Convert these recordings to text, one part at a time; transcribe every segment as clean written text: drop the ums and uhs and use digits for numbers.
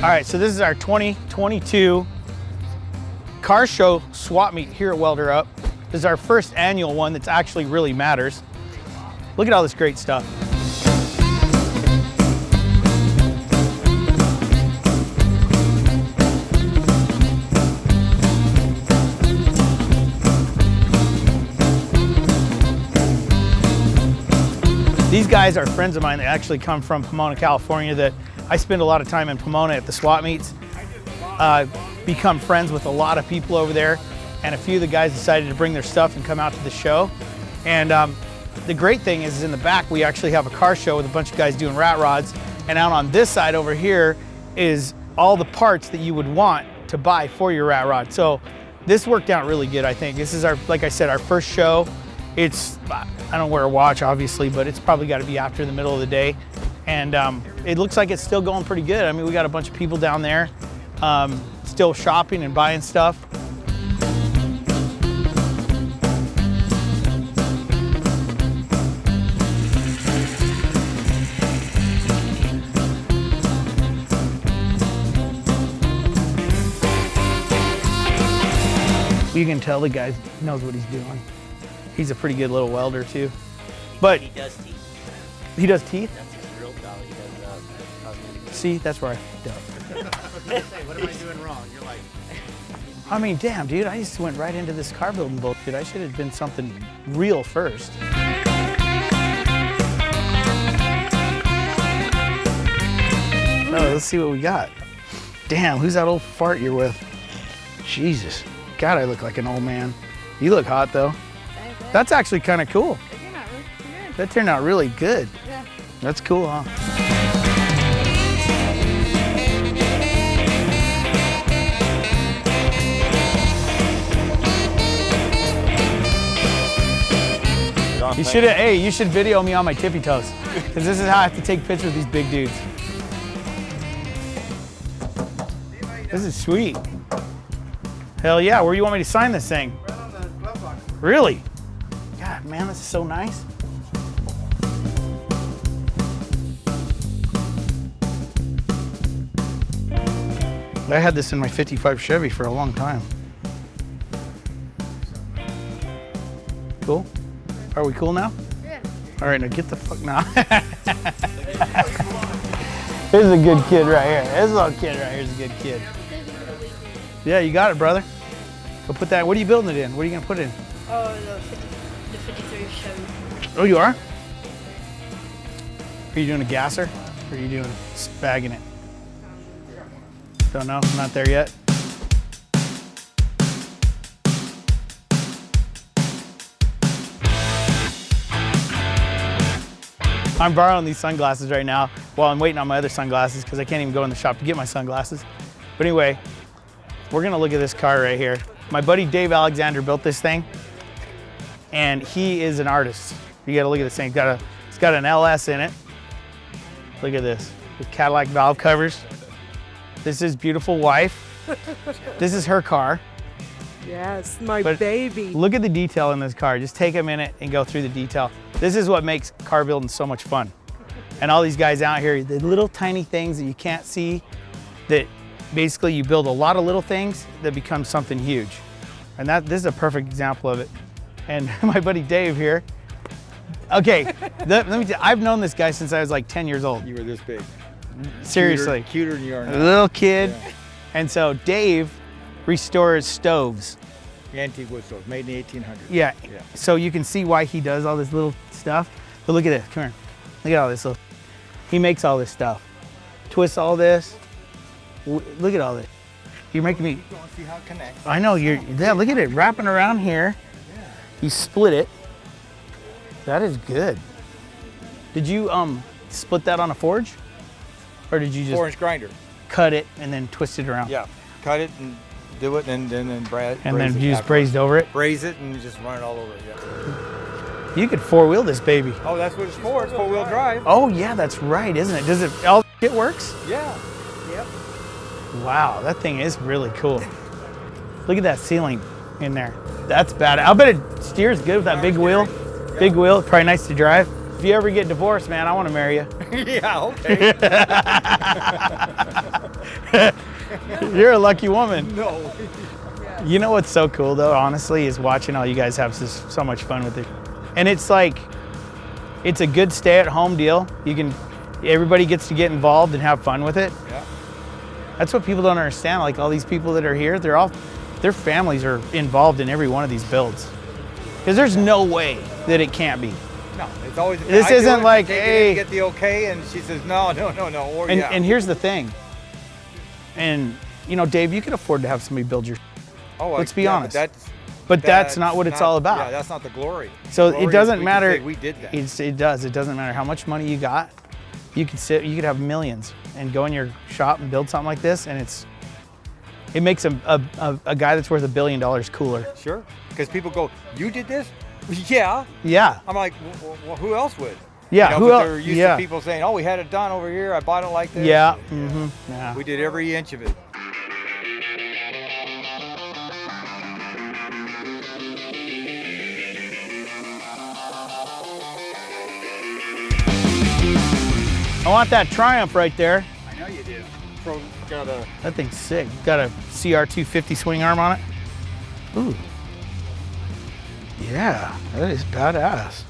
All right, so this is our 2022 car show swap meet here at WelderUp. This is our first annual one that actually really matters. Look at all this great stuff. These guys are friends of mine that actually come from Pomona, California, that I spend a lot of time in Pomona at the swap meets. Become friends with a lot of people over there, and a few of the guys decided to bring their stuff and come out to the show. And the great thing is in the back we actually have a car show with a bunch of guys doing rat rods, and out on this side over here is all the parts that you would want to buy for your rat rod. So this worked out really good, I think. This is our, like I said, our first show. It's, I don't wear a watch obviously, but it's probably got to be after the middle of the day. And it looks like it's still going pretty good. I mean, we got a bunch of people down there still shopping and buying stuff. You can tell the guy knows what he's doing. He's a pretty good little welder too. But he does teeth. He does teeth? That's his real job. He does cosmetic. See, that's where I fucked up. What am I doing wrong? You're like... I mean, damn, dude, I just went right into this car building bullshit. I should have been something real first. Oh, let's see what we got. Damn, who's that old fart you're with? Jesus. God, I look like an old man. You look hot, though. That's actually kind of cool. That turned out really good. Yeah. That's cool, huh? You should have, hey, you should video me on my tippy toes, because this is how I have to take pictures with these big dudes. This is sweet. Hell yeah, where do you want me to sign this thing? Right on the glove box. Really? God, man, this is so nice. I had this in my 55 Chevy for a long time. Cool? Are we cool now? Yeah. All right, now get the fuck now. This is a good kid right here. This little kid right here is a good kid. Yeah, you got it, brother. Go put that, what are you building it in? What are you gonna put it in? Oh, the 53 Chevy. Oh, you are? Are you doing a gasser? Or are you doing spagging it? Don't know, not there yet. I'm borrowing these sunglasses right now while I'm waiting on my other sunglasses because I can't even go in the shop to get my sunglasses. But anyway, we're gonna look at this car right here. My buddy Dave Alexander built this thing, and he is an artist. You gotta look at this thing. It's got an LS in it. Look at this, with Cadillac valve covers. This is his beautiful wife. This is her car. Yes, my But baby. Look at the detail in this car. Just take a minute and go through the detail. This is what makes car building so much fun. And all these guys out here, the little tiny things that you can't see, that basically you build a lot of little things that become something huge. And this is a perfect example of it. And my buddy Dave here. Okay, let me tell you, I've known this guy since I was like 10 years old. You were this big. Seriously. Cuter than you are A now. little kid. Yeah. And so Dave restores stoves. Antique wood stove, made in the 1800s. Yeah. Yeah. So you can see why he does all this little stuff. But look at this, come here. Look at all this little, he makes all this stuff. Twists all this. Look at all this. You're making me, Go and see how it connects. I know, yeah, look at it, wrapping around here. Yeah. You split it. That is good. Did you split that on a forge? Or did you just 4-inch grinder. cut it and then twist it around? Yeah. Cut it and do it and then braise And then it you just afterwards. braised over it? Braise it and just run it all over. Yeah. You could four-wheel this baby. Oh, that's what it's for. It's 4-wheel drive. Oh yeah, that's right, isn't it? Does it, all it works? Yeah. Yep. Wow, that thing is really cool. Look at that ceiling in there. That's bad. I'll bet it steers good with that big wheel. Big wheel, probably nice to drive. If you ever get divorced, man, I want to marry you. Yeah, okay. You're a lucky woman. No. You know what's so cool though, honestly, is watching all you guys have so much fun with it. And it's like, it's a good stay-at-home deal. Everybody gets to get involved and have fun with it. Yeah. That's what people don't understand. Like all these people that are here, their families are involved in every one of these builds. Because there's no way that it can't be. No, it's always. This isn't like, hey, get the okay, and she says no. Or yeah. And here's the thing. And you know, Dave, you can afford to have somebody build your. Oh, let's be honest. But that's not what it's all about. Yeah, that's not the glory. So The glory it doesn't is matter. we did that. It does. It doesn't matter how much money you got. You could have millions and go in your shop and build something like this, and it makes a guy that's worth $1 billion cooler. Sure, because people go, you did this? Yeah. Yeah. I'm like, well, who else would? Yeah. You know, Who but else? they're used Yeah. to people saying, oh, we had it done over here. I bought it like this. Yeah. Mm-hmm. Yeah. We did every inch of it. I want that Triumph right there. I know you do. Got a. That thing's sick. Got a CR250 swing arm on it. Ooh. Yeah, that is badass.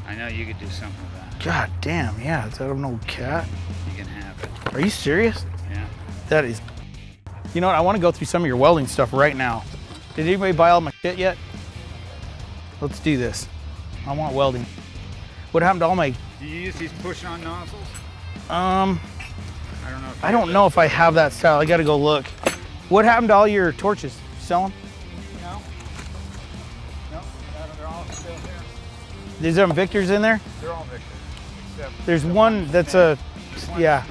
I know you could do something with that. God damn, yeah. Is that an old cat? You can have it. Are you serious? Yeah. That is. You know what? I want to go through some of your welding stuff right now. Did anybody buy all my shit yet? Let's do this. I want welding. What happened to all my? Do you use these push-on nozzles? I don't know if I have that style. I gotta go look. What happened to all your torches? Sell them? No. No, they're all still here. Is there Victors in there? They're all Victors. Except There's one that's a, yeah.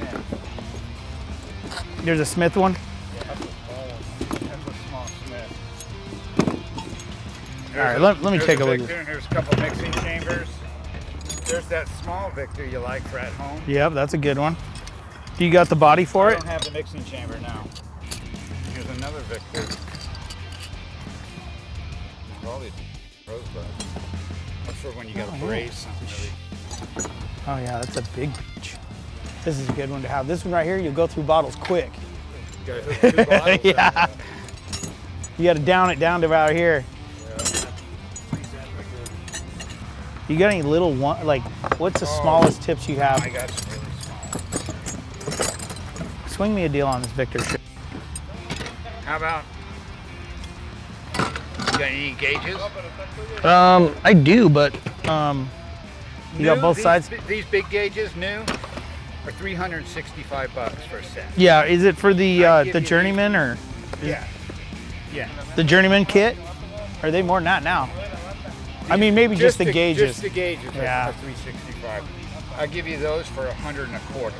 There's a Smith one. that's a small Smith. All right, let me There's take a look. Victor, and there's a couple mixing chambers. There's that small Victor you like for at home. Yep, that's a good one. Do you got the body for I it? don't have the mixing chamber now. Here's another Victor. There's all these rosebuds. That's for when you got to braise something really. Oh yeah, that's a big bitch. This is a good one to have. This one right here, you'll go through bottles quick. You got to hook 2 bottles. Yeah. You got to down it down to about here. You got any little one, like, what's the smallest tips you have? I got some really small. Swing me a deal on this Victor shit. How about, you got any gauges? I do, but you got both sides? These big gauges, new, are $365 for a set. Yeah, is it for I the give you journeyman or Yeah. Yeah. the journeyman kit? Or are they more than that now? I mean, maybe just the gauges. Just the gauges Yeah. are $365. I'll give you those for $125.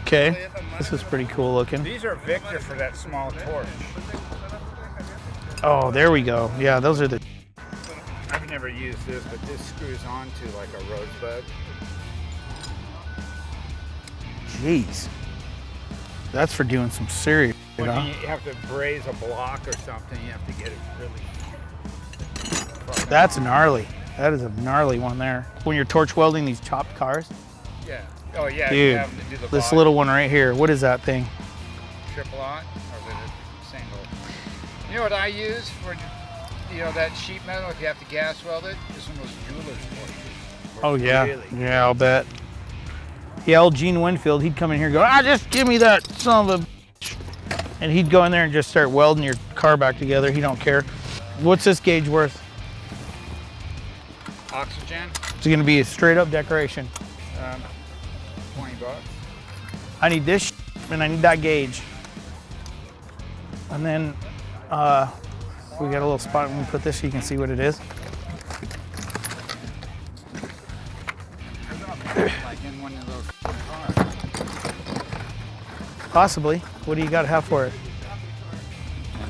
Okay, this is pretty cool looking. These are Victor for that small torch. Oh, there we go. Yeah, those are the. I've never used this, but this screws onto like a rosebud. Jeez, that's for doing some serious. You When know? you have to braise a block or something, you have to get it really. That's gnarly. That is a gnarly one there. When you're torch welding these chopped cars, Yeah. Oh yeah. You dude, have to do the this body. little one right here. What is that thing? Triple aught or is it a single? You know what I use for, that sheet metal if you have to gas weld it? Is one of those jeweler's torches. Oh yeah, Really? yeah, I'll bet. Yeah, old Gene Winfield, he'd come in here and go, just give me that son of a bitch." And he'd go in there and just start welding your car back together. He don't care. What's this gauge worth? Oxygen, It's gonna be a straight up decoration. $20. I need this and I need that gauge. And then we got a little spot when we put this so you can see what it is. Like in one of those cars. Possibly. What do you got to have for it? $10.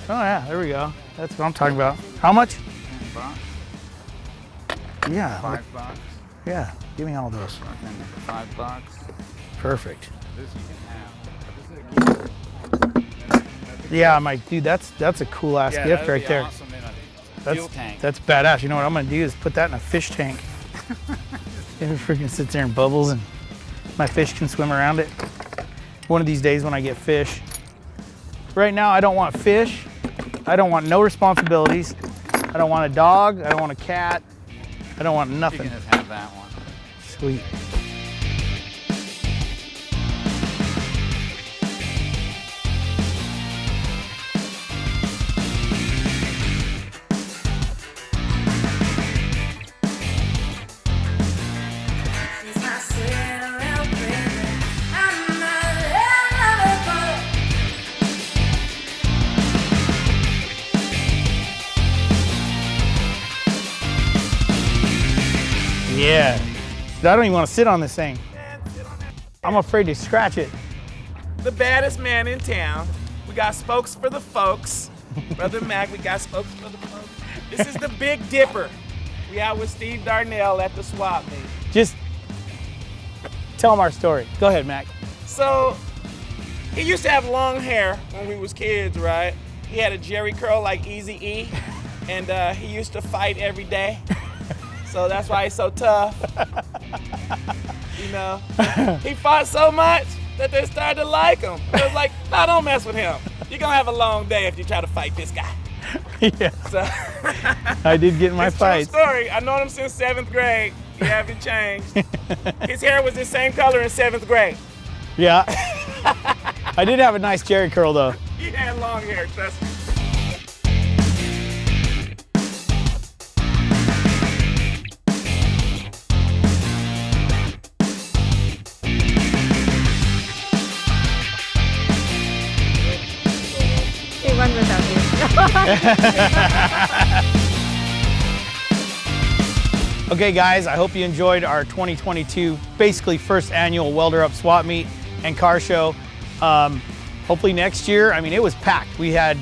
Oh yeah, there we go. That's what I'm talking about. How much? $10. Yeah. $5. Yeah. Give me all those. And $5. Perfect. This you can have. Yeah, I'm like, dude, that's a cool ass gift that'd right be there. Awesome in a That's fuel tank. that's badass. You know what I'm gonna do is put that in a fish tank. It freaking sits there and bubbles, and my fish can swim around it. one of these days when I get fish. Right now, I don't want fish. I don't want no responsibilities. I don't want a dog. I don't want a cat. I don't want You nothing. can just have that one. Sweet. Yeah. I don't even want to sit on this thing. I'm afraid to scratch it. The baddest man in town. We got spokes for the folks. Brother Mac, we got spokes for the folks. This is the Big Dipper. We out with Steve Darnell at the swap meet. Just tell them our story. Go ahead, Mac. So, he used to have long hair when we was kids, right? He had a jerry curl like Eazy-E, and he used to fight every day. So that's why he's so tough. You know, he fought so much that they started to like him. It was like, no, don't mess with him. You're gonna have a long day if you try to fight this guy. Yeah. So I did get in my it's fights. True story. I known him since 7th grade. He haven't changed. His hair was the same color in 7th grade. Yeah. I did have a nice jerry curl though. He had long hair, trust me. Hey, one without you. Okay guys, I hope you enjoyed our 2022, basically first annual WelderUp swap meet and car show. Hopefully next year, I mean, it was packed. We had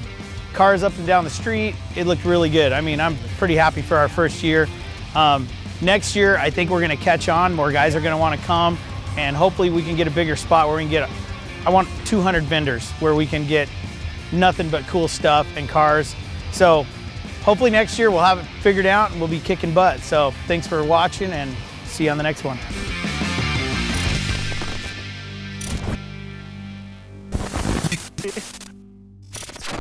cars up and down the street. It looked really good. I mean, I'm pretty happy for our first year. Next year, I think we're gonna catch on. More guys are gonna wanna come, and hopefully we can get a bigger spot where we can get, I want 200 vendors where we can get nothing but cool stuff and cars. So hopefully next year we'll have it figured out and we'll be kicking butt. So thanks for watching and see you on the next one.